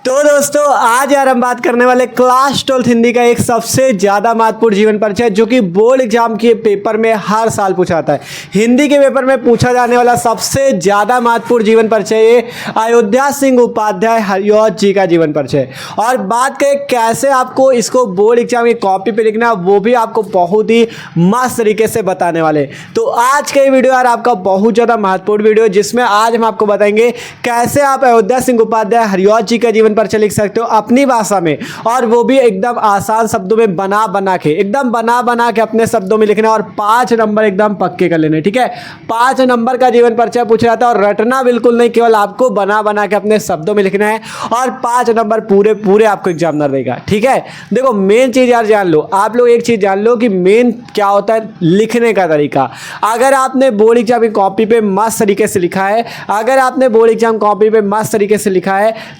तो दोस्तों आज यार हम बात करने वाले क्लास 12 हिंदी का एक सबसे ज़्यादा महत्वपूर्ण जीवन परिचय जो कि बोर्ड एग्जाम के पेपर में हर साल पूछा जाता है। हिंदी के पेपर में पूछा जाने वाला सबसे ज़्यादा महत्वपूर्ण जीवन परिचय ये अयोध्या सिंह उपाध्याय हरिऔध जी का जीवन परिचय। और बात करें कैसे आपको इसको बोर्ड एग्जाम की कॉपी पे लिखना है, वो भी आपको बहुत ही मस्त तरीके से बताने वाले। तो आज का ये वीडियो यार आपका बहुत ज़्यादा महत्वपूर्ण वीडियो है, जिसमें आज हम आपको बताएंगे कैसे आप अयोध्या सिंह उपाध्याय हरिऔध जी का जीवन परिचय लिख सकते हो अपनी भाषा में, और वो भी एकदम आसान शब्दों में बना बना के अपने शब्दों में लिखना है। और 5 नंबर एकदम पक्के कर लेने, ठीक है। 5 नंबर का जीवन परिचय पूछा जाता है और रटना बिल्कुल नहीं, केवल आपको बना बना के अपने शब्दों में लिखना है और 5 नंबर पूरे पूरे आपको एग्जामिनर देगा, ठीक है। देखो मेन चीज यार जान लो, आप लोग एक चीज जान लो कि मेन क्या होता है लिखने का तरीका। अगर आपने बोर्ड एग्जाम की कॉपी पे मस्त तरीके से लिखा है,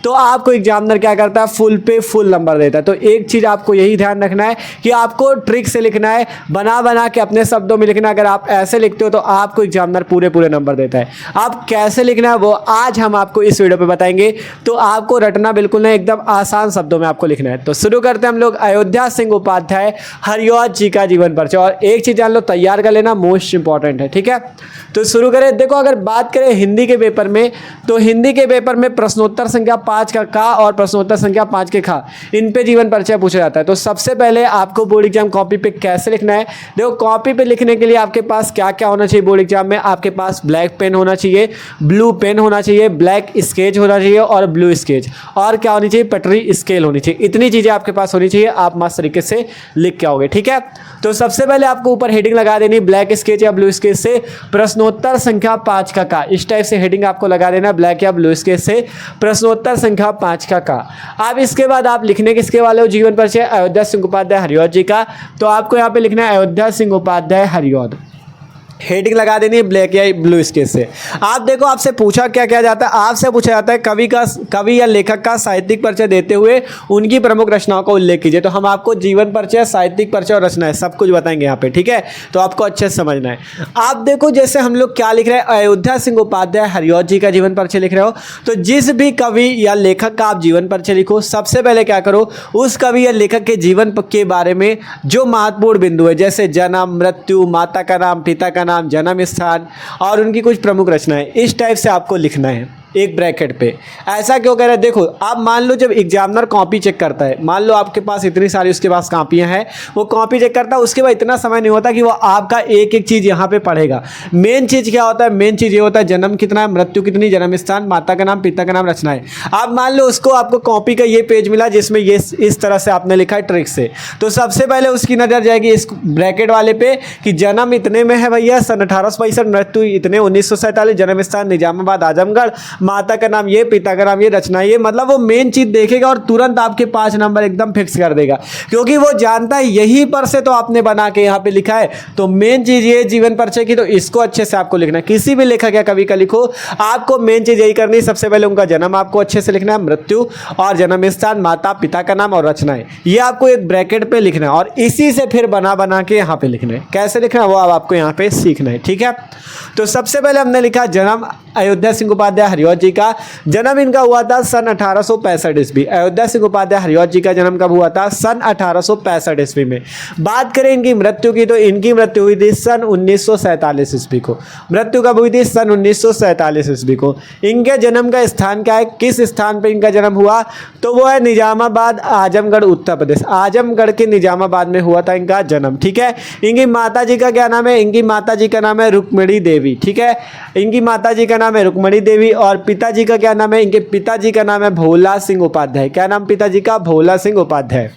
तो आपको एग्जामिनर क्या करता है, फुल पे फुल नंबर देता है। तो एक चीज आपको यही ध्यान रखना है कि आपको ट्रिक से लिखना है, बना बना के अपने शब्दों में लिखना है। अगर आप ऐसे लिखते हो तो आपको एग्जामिनर पूरे पूरे नंबर देता है। आप कैसे लिखना है वो आज हम आपको इस वीडियो पे बताएंगे। तो आपको रटना बिल्कुल नहीं, एकदम आसान शब्दों में आपको लिखना है। तो शुरू करते हैं हम लोग अयोध्या सिंह उपाध्याय हरिऔध जी का जीवन परिचय। और एक चीज जान लो, तैयार कर लेना, मोस्ट इंपॉर्टेंट है, ठीक है। तो शुरू करें। देखो अगर बात करें हिंदी के पेपर में, तो हिंदी के पेपर में प्रश्नोत्तर संख्या 5 का और प्रश्नोत्तर संख्या 5 के खा, इन पे जीवन परिचय पूछा जाता है। तो सबसे पहले आपको बोर्ड एग्जाम कॉपी पे कैसे लिखना है, देखो कॉपी पे लिखने के लिए आपके पास क्या क्या होना चाहिए। बोर्ड एग्जाम में आपके पास ब्लैक पेन होना चाहिए, ब्लू पेन होना चाहिए, ब्लैक स्केच होना चाहिए और ब्लू स्केच, और क्या होनी चाहिए, पटरी स्केल होनी चाहिए। इतनी चीजें आपके पास होनी चाहिए, आप मस्त तरीके से लिख के आओगे, ठीक है। तो सबसे पहले आपको ऊपर हेडिंग लगा देनी, ब्लैक स्केच या ब्लू स्केच से प्रश्नोत्तर संख्या 5 का, इस टाइप से हेडिंग आपको लगा देना, ब्लैक या ब्लू स्केच से प्रश्नोत्तर संख्या 5 का। अब इसके बाद आप लिखने किसके वाले हो, जीवन परिचय अयोध्या सिंह उपाध्याय हरिऔध जी का। तो आपको यहाँ पे लिखना है अयोध्या सिंह उपाध्याय हरिऔध, हेडिंग लगा देनी है ब्लैक या ब्लू स्केच से। आप देखो आपसे पूछा क्या क्या जाता है, आपसे पूछा जाता है कवि या लेखक का साहित्यिक परिचय देते हुए उनकी प्रमुख रचनाओं का उल्लेख कीजिए। तो हम आपको जीवन परिचय, साहित्यिक परिचय और रचनाएं सब कुछ बताएंगे यहाँ पे, ठीक है। तो आपको अच्छे से समझना है। आप देखो जैसे हम लोग क्या लिख रहे हैं, अयोध्या सिंह उपाध्याय हरिऔध जी का जीवन परिचय लिख रहे हो, तो जिस भी कवि या लेखक का आप जीवन परिचय लिखो, सबसे पहले क्या करो, उस कवि या लेखक के जीवन के बारे में जो महत्वपूर्ण बिंदु है, जैसे जन्म, मृत्यु, माता का नाम, पिता का नाम, जन्म स्थान और उनकी कुछ प्रमुख रचनाएं, इस टाइप से आपको लिखना है एक ब्रैकेट पे। ऐसा क्यों कह रहे हैं, देखो आप मान लो जब एग्जामिनर कॉपी चेक करता है, मान लो आपके पास इतनी सारी उसके पास कॉपियां हैं, वो कॉपी चेक करता है, उसके बाद इतना समय नहीं होता कि वो आपका एक एक चीज यहाँ पे पढ़ेगा। मेन चीज क्या होता है, मेन चीज ये होता है जन्म कितना है, मृत्यु कितनी, जन्म स्थान, माता का नाम, पिता का नाम, रचनाएं। आप मान लो उसको आपको कॉपी का ये पेज मिला जिसमें ये इस तरह से आपने लिखा है ट्रिक से, तो सबसे पहले उसकी नजर जाएगी इस ब्रैकेट वाले पे कि जन्म इतने में है भैया सन 1865, मृत्यु इतने 1947, जन्म स्थान निजामाबाद आजमगढ़, माता का नाम ये, पिता का नाम ये, रचना ये। मतलब वो मेन चीज देखेगा और तुरंत आपके 5 नंबर एकदम फिक्स कर देगा, क्योंकि वो जानता है यहीं पर से तो आपने बना के यहाँ पे लिखा है। तो मेन चीज ये जीवन परिचय की, तो इसको अच्छे से आपको लिखना है। किसी भी लेखक या कवि का लिखो, आपको मेन चीज यही करनी है, सबसे पहले उनका जन्म आपको अच्छे से लिखना है, मृत्यु और जन्म स्थान, माता पिता का नाम और रचनाएं, ये आपको एक ब्रैकेट पे लिखना है और इसी से फिर बना बना के यहाँ पे लिखना है। कैसे लिखना है वो अब आपको यहाँ पे सीखना है, ठीक है। तो सबसे पहले हमने लिखा जन्म अयोध्या सिंह उपाध्याय हरिऔध जी का। जन्म इनका हुआ था सन 1865 ईस्वी। अयोध्या सिंह उपाध्याय हरिऔध जी का जन्म कब हुआ था, सन 1865 ईस्वी में। बात करें इनकी मृत्यु की, तो इनकी मृत्यु हुई थी सन 1947 ईस्वी को। मृत्यु कब हुई थी, सन 1947 ईस्वी को। इनके जन्म का स्थान क्या है, किस स्थान पर इनका जन्म हुआ, तो वो है निजामाबाद आजमगढ़ उत्तर प्रदेश। आजमगढ़ के निजामाबाद में हुआ था इनका जन्म, ठीक है। इनकी माता जी का क्या नाम है, इनकी माता जी का नाम है रुक्मिणी देवी, ठीक है। इनकी माता जी का नाम है रुक्मिणी देवी और पिताजी का क्या नाम है, इनके पिताजी का नाम है भोला सिंह उपाध्याय। क्या नाम पिताजी का, भोला सिंह उपाध्याय।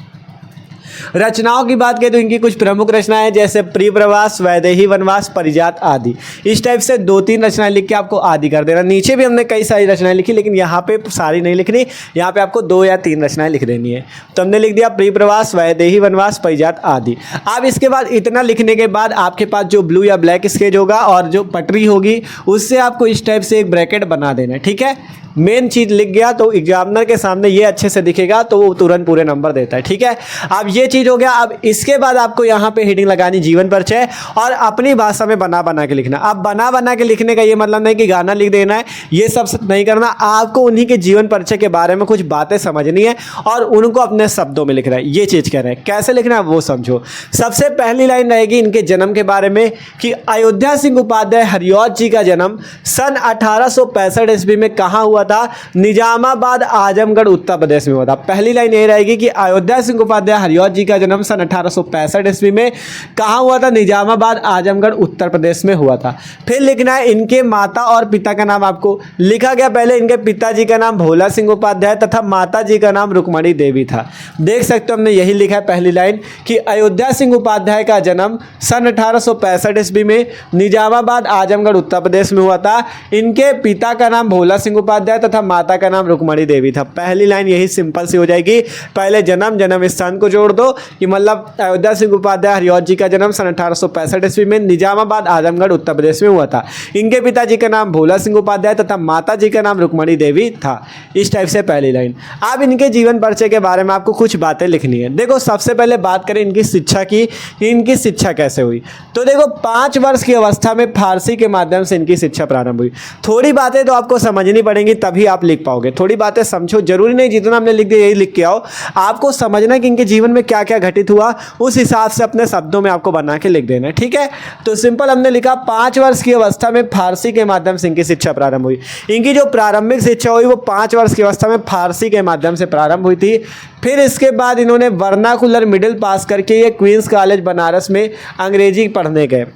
रचनाओं की बात करें तो इनकी कुछ प्रमुख रचनाएं जैसे प्रियप्रवास, वैदेही वनवास, परिजात आदि, इस टाइप से 2-3 रचनाएं लिख के आपको आदि कर देना। नीचे भी हमने कई सारी रचनाएं लिखी, लेकिन यहाँ पे सारी नहीं लिखनी, यहाँ पे आपको 2 या 3 रचनाएं लिख देनी है। तो हमने लिख दिया प्रियप्रवास, वैदेही वनवास, परिजात आदि। अब इसके बाद इतना लिखने के बाद आपके पास जो ब्लू या ब्लैक स्केच होगा और जो पटरी होगी उससे आपको इस टाइप से एक ब्रैकेट बना देना है, ठीक है। मेन चीज़ लिख गया तो एग्जामिनर के सामने ये अच्छे से दिखेगा तो वो तुरंत पूरे नंबर देता है। ठीक है, अब ये चीज़ हो गया। अब इसके बाद आपको यहाँ पे हेडिंग लगानी जीवन परिचय और अपनी भाषा में बना बना के लिखना। अब बना बना के लिखने का ये मतलब नहीं कि गाना लिख देना है, ये सब नहीं करना। आपको उन्हीं के जीवन परिचय के बारे में कुछ बातें समझनी है और उनको अपने शब्दों में लिखना है। ये चीज़ कह रहे हैं, कैसे लिखना है वो समझो। सबसे पहली लाइन रहेगी इनके जन्म के बारे में कि अयोध्या सिंह उपाध्याय हरिऔध जी का जन्म सन 1865 ईस्वी में कहाँ हुआ था? निजामाबाद आजमगढ़ उत्तर प्रदेश में हुआ था। पहली लाइन ये रहेगी कि अयोध्या सिंह उपाध्याय हरिऔध जी का जन्म सन 1865 ईस्वी में कहाँ हुआ था? निजामाबाद आजमगढ़ उत्तर प्रदेश में हुआ था। फिर लिखना है इनके माता और पिता का नाम। आपको लिखा गया पहले इनके पिताजी का नाम भोला सिंह उपाध्याय तथा माता जी का नाम रुक्मणी देवी था। देख सकते हो हमने यही लिखा है पहली लाइन कि अयोध्या सिंह उपाध्याय का जन्म सन 1865 ईस्वी में निजामाबाद आजमगढ़ उत्तर प्रदेश में हुआ था। इनके पिता का नाम भोला सिंह उपाध्याय तथा माता का नाम रुक्मणी देवी था। पहली लाइन यही सिंपल सी हो जाएगी। पहले जन्म स्थान को जोड़ दो कि मतलब अयोध्या सिंह उपाध्याय हरिऔध जी का जन्म सन 1865 ईस्वी में निजामाबाद आजमगढ़ उत्तर प्रदेश में हुआ था। इनके पिताजी का नाम भोला सिंह उपाध्याय तथा माता जी का नाम रुक्मणी देवी था। इस टाइप से पहली लाइन। अब इनके जीवन परिचय के बारे में आपको कुछ बातें लिखनी है। देखो सबसे पहले बात करें इनकी शिक्षा की, इनकी शिक्षा कैसे हुई। तो देखो 5 वर्ष की अवस्था में फारसी के माध्यम से इनकी शिक्षा प्रारंभ हुई। थोड़ी बातें तो आपको समझनी पड़ेंगी तभी आप लिख पाओगे। थोड़ी बातें समझो, जरूरी नहीं जितना हमने लिख दिया यही लिख के आओ। आपको समझना कि इनके जीवन में क्या क्या घटित हुआ, उस हिसाब से अपने शब्दों में आपको बना के लिख देना है। ठीक है, तो सिंपल हमने लिखा 5 वर्ष की अवस्था में फारसी के माध्यम से इनकी शिक्षा प्रारंभ हुई। इनकी जो प्रारंभिक शिक्षा हुई वो 5 वर्ष की अवस्था में फारसी के माध्यम से प्रारंभ हुई थी। फिर इसके बाद इन्होंने वर्नाकुलर मिडिल पास करके ये क्वींस कॉलेज बनारस में अंग्रेजी पढ़ने गए।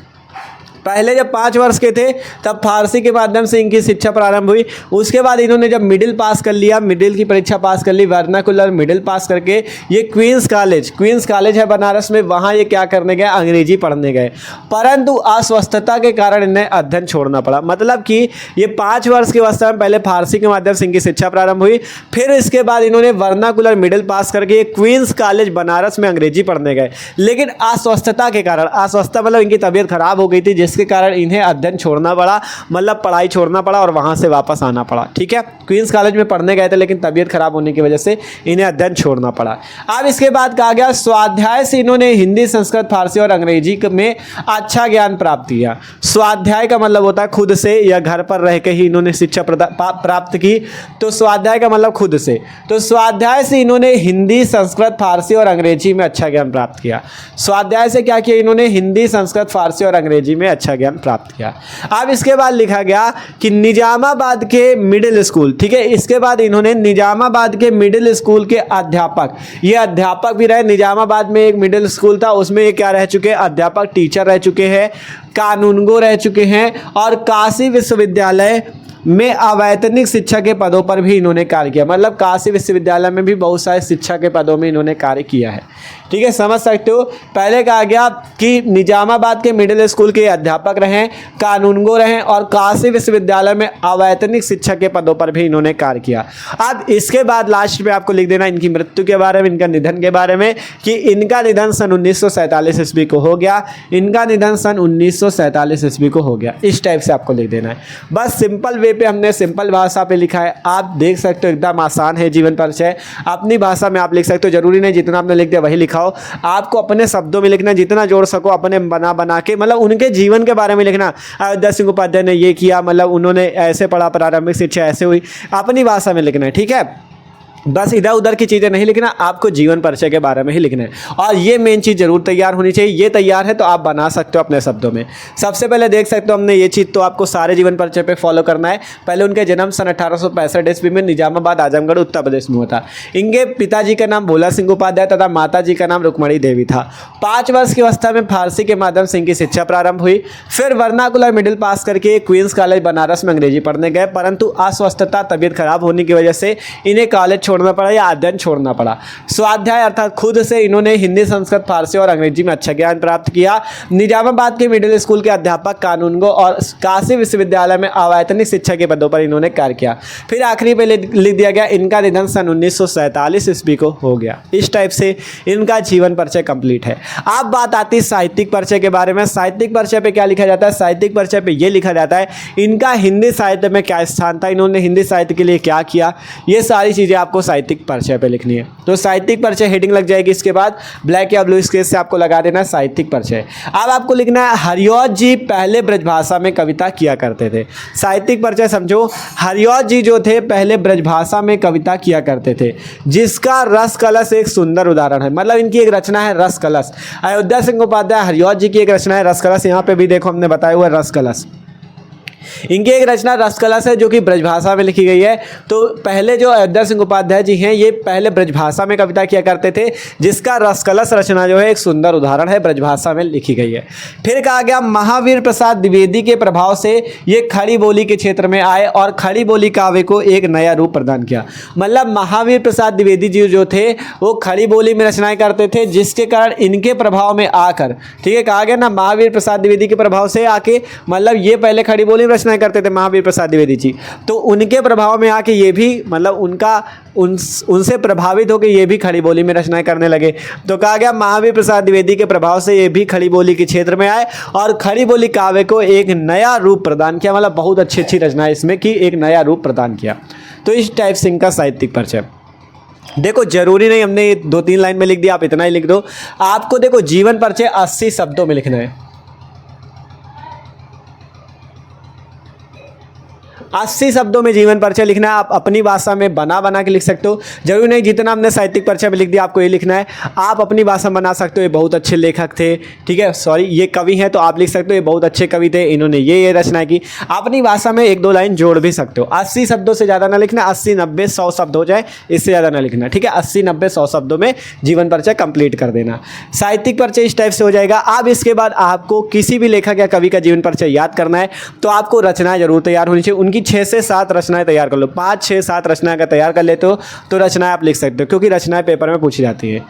पहले जब 5 वर्ष के थे तब फारसी के माध्यम से इनकी शिक्षा प्रारंभ हुई। उसके बाद इन्होंने जब मिडिल पास कर लिया, मिडिल की परीक्षा पास कर ली, वर्नाकुलर मिडिल पास करके ये क्वींस कॉलेज है बनारस में, वहाँ ये क्या करने गए? अंग्रेजी पढ़ने गए। परंतु अस्वस्थता के कारण इन्हें अध्ययन छोड़ना पड़ा। मतलब कि ये 5 वर्ष की अवस्था में पहले फारसी के माध्यम से इनकी शिक्षा प्रारंभ हुई। फिर इसके बाद इन्होंने वर्नाकुलर मिडिल पास करके क्वींस कॉलेज बनारस में अंग्रेजी पढ़ने गए, लेकिन अस्वस्थता के कारण, अस्वस्थता मतलब इनकी तबीयत खराब हो गई थी जिसके कारण इन्हें अध्ययन छोड़ना पड़ा, मतलब पढ़ाई छोड़ना पड़ा और वहां से वापस आना पड़ा। ठीक है, क्वींस कॉलेज में पढ़ने गए थे लेकिन तबीयत खराब होने की वजह से इन्हें अध्ययन छोड़ना पड़ा। अब इसके बाद कहा गया स्वाध्याय से इन्होंने हिंदी, संस्कृत, फारसी और अंग्रेजी में अच्छा ज्ञान प्राप्त किया। स्वाध्याय का मतलब होता है खुद से या घर पर रह के ही इन्होंने शिक्षा प्राप्त की, तो स्वाध्याय का मतलब खुद से। तो स्वाध्याय से इन्होंने हिंदी, संस्कृत, फारसी और अंग्रेजी में अच्छा ज्ञान प्राप्त किया। स्वाध्याय से क्या किया इन्होंने? हिंदी, संस्कृत, फारसी और अंग्रेजी में अच्छा ज्ञान प्राप्त किया। अब इसके बाद लिखा गया कि निजामाबाद के मिडिल स्कूल, ठीक है, इसके बाद इन्होंने निजामाबाद के मिडिल स्कूल के अध्यापक, ये अध्यापक भी रहे। निजामाबाद में एक मिडिल स्कूल था, उसमें ये क्या रह चुके हैं? अध्यापक, टीचर रह चुके हैं, कानूनगो रह चुके हैं और काशी विश्वविद्यालय में अवैतनिक शिक्षा के पदों पर भी इन्होंने कार्य किया। मतलब काशी विश्वविद्यालय में भी बहुत सारे शिक्षा के पदों में इन्होंने कार्य किया है। ठीक है, समझ सकते हो। पहले कहा गया कि निजामाबाद के मिडिल स्कूल के अध्यापक रहे, कानूनगो रहे और काशी विश्वविद्यालय में अवैतनिक शिक्षा के पदों पर भी इन्होंने कार्य किया। अब इसके बाद लास्ट में आपको लिख देना इनकी मृत्यु के बारे में, इनका निधन के बारे में, कि इनका निधन सन 1947 ईस्वी को हो गया। इनका निधन सन 1947 ईस्वी को हो गया। इस टाइप से आपको लिख देना है। बस सिंपल वे पे हमने सिंपल भाषा पे लिखा है। आप देख सकते हो एकदम आसान है जीवन परिचय। अपनी भाषा में आप लिख सकते हो, जरूरी नहीं जितना आपने लिख दिया वही लिखा हो। आपको अपने शब्दों में लिखना, जितना जोड़ सको अपने बना बना के, मतलब उनके जीवन के बारे में लिखना। अयोध्या सिंह उपाध्याय ने ये किया, मतलब उन्होंने ऐसे पढ़ा, प्रारंभिक शिक्षा ऐसे हुई, अपनी भाषा में लिखना है। ठीक है, बस इधर उधर की चीज़ें नहीं लिखना, आपको जीवन परिचय के बारे में ही लिखना है। और ये मेन चीज़ जरूर तैयार होनी चाहिए। ये तैयार है तो आप बना सकते हो अपने शब्दों में। सबसे पहले देख सकते हो हमने ये चीज़, तो आपको सारे जीवन परिचय पे फॉलो करना है। पहले उनके जन्म सन 1865 ईस्वी में निजामाबाद आजमगढ़ उत्तर प्रदेश में हुआ था। इनके पिताजी का नाम भोला सिंह उपाध्याय तथा माता जी का नाम रुक्मणी देवी था। 5 वर्ष की अवस्था में फारसी के माध्यम से इनकी शिक्षा प्रारंभ हुई। फिर वर्नाकुलर मिडिल पास करके क्वींस कॉलेज बनारस में अंग्रेजी पढ़ने गए, परंतु अस्वस्थता, तबीयत खराब होने की वजह से इन्हें कॉलेज छोड़ना पड़ा या अध्ययन छोड़ना पड़ा? स्वाध्याय अर्थात खुद से इन्होंने हिंदी, संस्कृत, फारसी और अंग्रेजी में अच्छा ज्ञान प्राप्त किया। निजामाबाद के मिडिल स्कूल के अध्यापक, कानूनगो और काशी विश्वविद्यालय में अवैतनिक शिक्षा के पदों पर इन्होंने कार्य किया। फिर आखिरी पे लिख दिया गया इनका निधन सन 1947 ईस्वी को हो गया। इस टाइप से इनका जीवन परिचय कंप्लीट है। अब बात आती है साहित्यिक परिचय के बारे में। साहित्यिक परिचय पे क्या लिखा जाता है? साहित्यिक परिचय पे ये लिखा जाता है इनका हिंदी साहित्य में क्या स्थान था, इन्होंने हिंदी साहित्य के लिए क्या किया, ये सारी चीज़ें आपको साहित्यिक परिचय पे लिखनी है। तो साहित्यिक परिचय हेडिंग लग जाएगी, इसके बाद ब्लैक या ब्लू स्केच से आपको लगा देना है साहित्यिक परिचय। अब आपको लिखना है हरिऔध जी पहले ब्रजभाषा में कविता किया करते थे। साहित्यिक परिचय समझो, हरिऔध जी जो थे पहले ब्रजभाषा में कविता किया करते थे, जिसका रस कलश एक सुंदर उदाहरण है। मतलब इनकी एक रचना है रस कलश। अयोध्या सिंह उपाध्याय हरिऔध जी की एक रचना है रस कलश। यहाँ पे भी देखो हमने बताया हुआ रस कलश। इनकी एक रचना रस कलश है जो कि ब्रजभाषा में लिखी गई है। तो पहले जो अयोध्या सिंह उपाध्याय जी हैं ये पहले ब्रजभाषा में कविता किया करते थे, जिसका रस कलश रचना जो है एक सुंदर उदाहरण है, ब्रजभाषा में लिखी गई है। फिर कहा गया महावीर प्रसाद द्विवेदी के प्रभाव से ये खड़ी बोली के क्षेत्र में आए और खड़ी बोली काव्य को एक नया रूप प्रदान किया। मतलब महावीर प्रसाद द्विवेदी जी जो थे वो खड़ी बोली में रचनाएं करते थे, जिसके कारण इनके प्रभाव में आकर, ठीक है, कहा गया ना महावीर प्रसाद द्विवेदी के प्रभाव से आके, मतलब ये पहले खड़ी बोली में रचनाएं करते थे महावीर प्रसाद द्विवेदी जी, तो उनके प्रभाव में आके ये भी मतलब उनसे प्रभावित होकर ये भी खड़ी बोली में रचनाएं करने लगे। तो कहा गया महावीर प्रसाद द्विवेदी के प्रभाव से ये भी खड़ी बोली के क्षेत्र में आए और खड़ी बोली काव्य को एक नया रूप प्रदान किया। मतलब बहुत अच्छी अच्छी रचनाएं इसमें की, एक नया रूप प्रदान किया। तो इस टाइप से इनका साहित्यिक परिचय। देखो जरूरी नहीं हमने 2-3 लाइन में लिख दिया, आप इतना ही लिख दो। आपको देखो जीवन परिचय 80 शब्दों में लिखना है। 80 शब्दों में जीवन परिचय लिखना है। आप अपनी भाषा में बना के लिख सकते हो। जरूरी नहीं जितना हमने साहित्यिक परिचय में लिख दिया आपको ये लिखना है। आप अपनी भाषा में बना सकते हो, ये बहुत अच्छे लेखक थे, ठीक है, सॉरी ये कवि हैं, तो आप लिख सकते हो ये बहुत अच्छे कवि थे, इन्होंने ये रचना की। अपनी भाषा में 1-2 लाइन जोड़ भी सकते हो। 80 शब्दों से ज़्यादा ना लिखना, 80, 90, 100 शब्द हो जाए, इससे ज़्यादा ना लिखना, ठीक है। 80, 90, 100 शब्दों में जीवन परिचय कंप्लीट कर देना। साहित्यिक परिचय इस टाइप से हो जाएगा। अब इसके बाद आपको किसी भी लेखक या कवि का जीवन परिचय याद करना है तो आपको रचनाएं जरूर तैयार होनी चाहिए। उनकी 6 से 7 रचनाएं तैयार कर लो। 5, 6, 7 रचनाएं अगर तैयार कर लेते हो तो रचनाएं आप लिख सकते हो, क्योंकि रचनाएं पेपर में पूछी जाती है।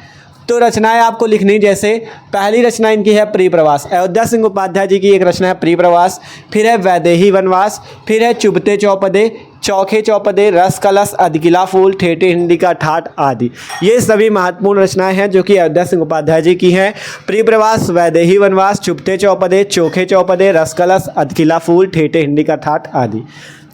तो रचनाएं आपको लिखनी, जैसे पहली रचना इनकी है प्रियप्रवास। अयोध्या सिंह उपाध्याय जी की एक रचना है प्रियप्रवास। फिर है वैदेही वनवास। फिर है चुभते चौपदे, चौखे चौपदे, रस कलश, अधकिला फूल, ठेठे हिंदी का ठाठ आदि। ये सभी महत्वपूर्ण रचनाएं हैं जो कि अयोध्या सिंह उपाध्याय जी की हैं। प्रियप्रवास, वैदेही वनवास, चुभते चौपदे, चौखे चौपदे, रस कलश, अधकिला फूल, ठेठे हिंदी का ठाठ आदि।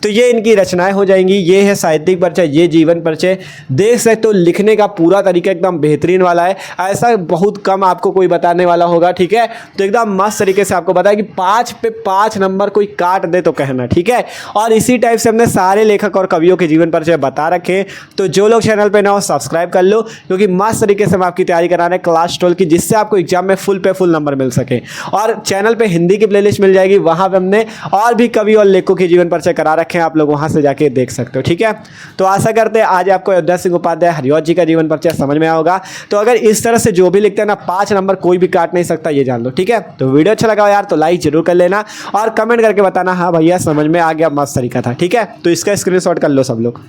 तो ये इनकी रचनाएं हो जाएंगी। ये है साहित्यिक परिचय, ये जीवन परिचय। देख सकते हो लिखने का पूरा तरीका एकदम बेहतरीन वाला है। ऐसा बहुत कम आपको कोई बताने वाला होगा, ठीक है। तो एकदम मस्त तरीके से आपको बताया कि 5 पे 5 नंबर कोई काट दे तो कहना, ठीक है। और इसी टाइप से हमने सारे लेखक और कवियों के जीवन परिचय बता रखे। तो जो लोग चैनल पर ना हो सब्सक्राइब कर लो, क्योंकि मस्त तरीके से हम आपकी तैयारी करा रहे हैं क्लास 12 की, जिससे आपको एग्जाम में फुल पे फुल नंबर मिल सके। और चैनल पर हिंदी की प्लेलिस्ट मिल जाएगी, वहाँ पर हमने और भी कवि और लेखकों के जीवन परिचय करा रखे, आप लोग वहां से जाके देख सकते हो, ठीक है। तो आशा करते हैं आज आपको अयोध्या सिंह उपाध्याय हरिऔध जी का जीवन परिचय समझ में आया होगा। तो अगर इस तरह से जो भी लिखते हैं ना 5 नंबर कोई भी काट नहीं सकता, ये जान लो, ठीक है। तो वीडियो अच्छा लगा यार तो लाइक जरूर कर लेना और कमेंट करके बताना हाँ भैया समझ में आ गया, मस्त तरीका था, ठीक है। तो इसका स्क्रीनशॉट कर लो सब लोग।